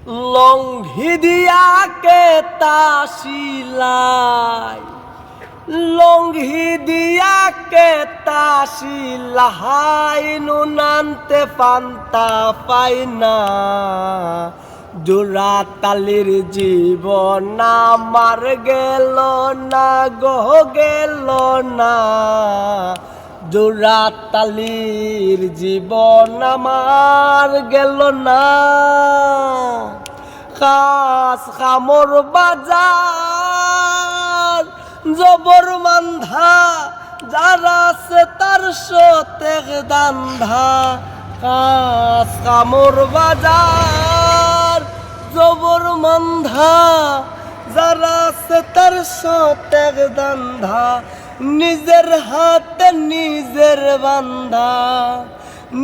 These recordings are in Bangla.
লংঘি দিয়া কে তাসিলাই, লংঘি দিয়া কে তাসিলাই, নুনান্তে পান্তা পাই না। জোড়া তালির জীবন আমার গেল না গো, গেল না। জোড়া তালির জীবন আমার গেল না। খাস খামর বাজার জবর মান্ধা, যারা আছে তার সতেক দান্ধা। খাস খামর বাজার জবর মান্ধা, যারা আছে তার সতেক দান্ধা। নিজের হাতে নিজের বান্ধা,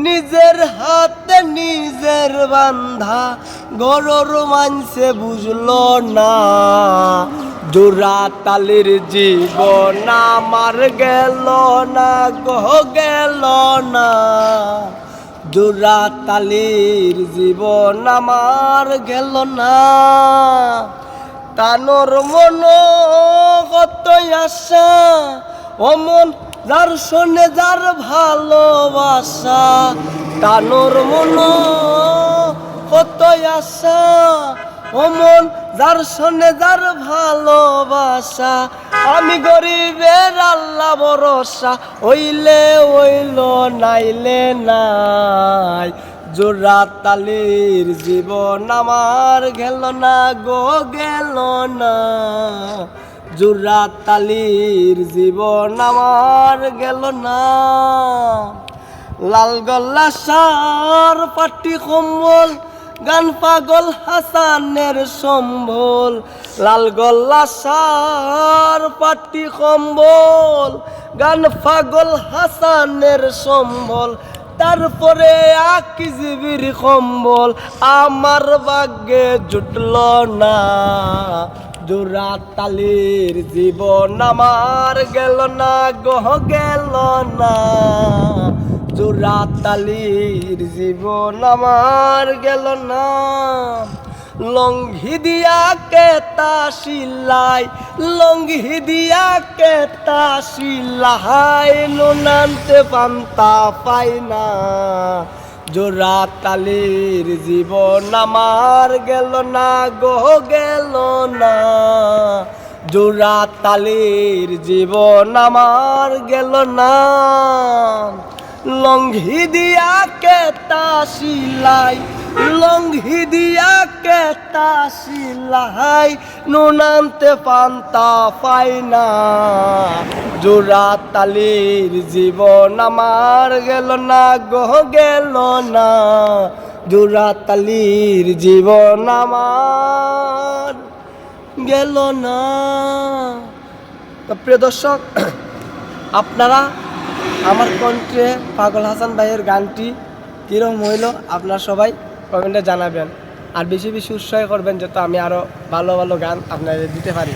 নিজের হাতে নিজের বান্ধা। গরুর মানছে বুঝলো না। জোড়া তালির জীবন আমার গেল না গো, গেল না। জোড়া তালির জীবন আমার গেল না। তানোর মন কত আশা, অমন যার শোনে যার ভালোবাসা। তানোর মন কত আশা, অমন যার শোনে যার ভালোবাসা। আমি গরিবের আল্লাহ ভরসা, হইলে হইল নাইলে নাই। জোড়া তালির জীবন আমার গেল না গো, গেল না। জোড়া তালির জীবন আমার গেল না। লাল গল্লা সার পাটি কম্বল, গান পাগল হাসানের সম্বল। লাল গল্লা সার পাটি কম্বল, গান পাগল হাসানের সম্বল। তারপরে আকিজিবির কম্বল আমার ভাগ্যে জুটল না। জোড়া তালির জীবন আমার গেল না গো, গেল না। জোড়া তালির জীবন আমার গেল না। লংঘি দিয়া কে তাসিলাই, লংঘি দিয়া কে তাসিলাই, নুনান্তে পান্তা পাই না। জোড়া তালির জীবন আমার গেল না গো, গেল না। জোড়া তালির জীবন আমার গেল না। লংঘি দিয়া কে তাসিলাই, লংঘি দিয়া কে তাসিলাই, নুনান্তে পান্তা পাই না। জোড়া তালির জীবন আমার গেল না গো, গেল না। জোড়া তালির জীবন আমার গেল না। তো প্রিয় দর্শক, আপনারা আমার কণ্ঠে পাগল হাসান ভাইয়ের গানটি কীরকম হইল আপনারা সবাই কমেন্টে জানাবেন। আর বেশি বেশি উৎসাহ করবেন, যাতে আমি আরও ভালো ভালো গান আপনাদের দিতে পারি।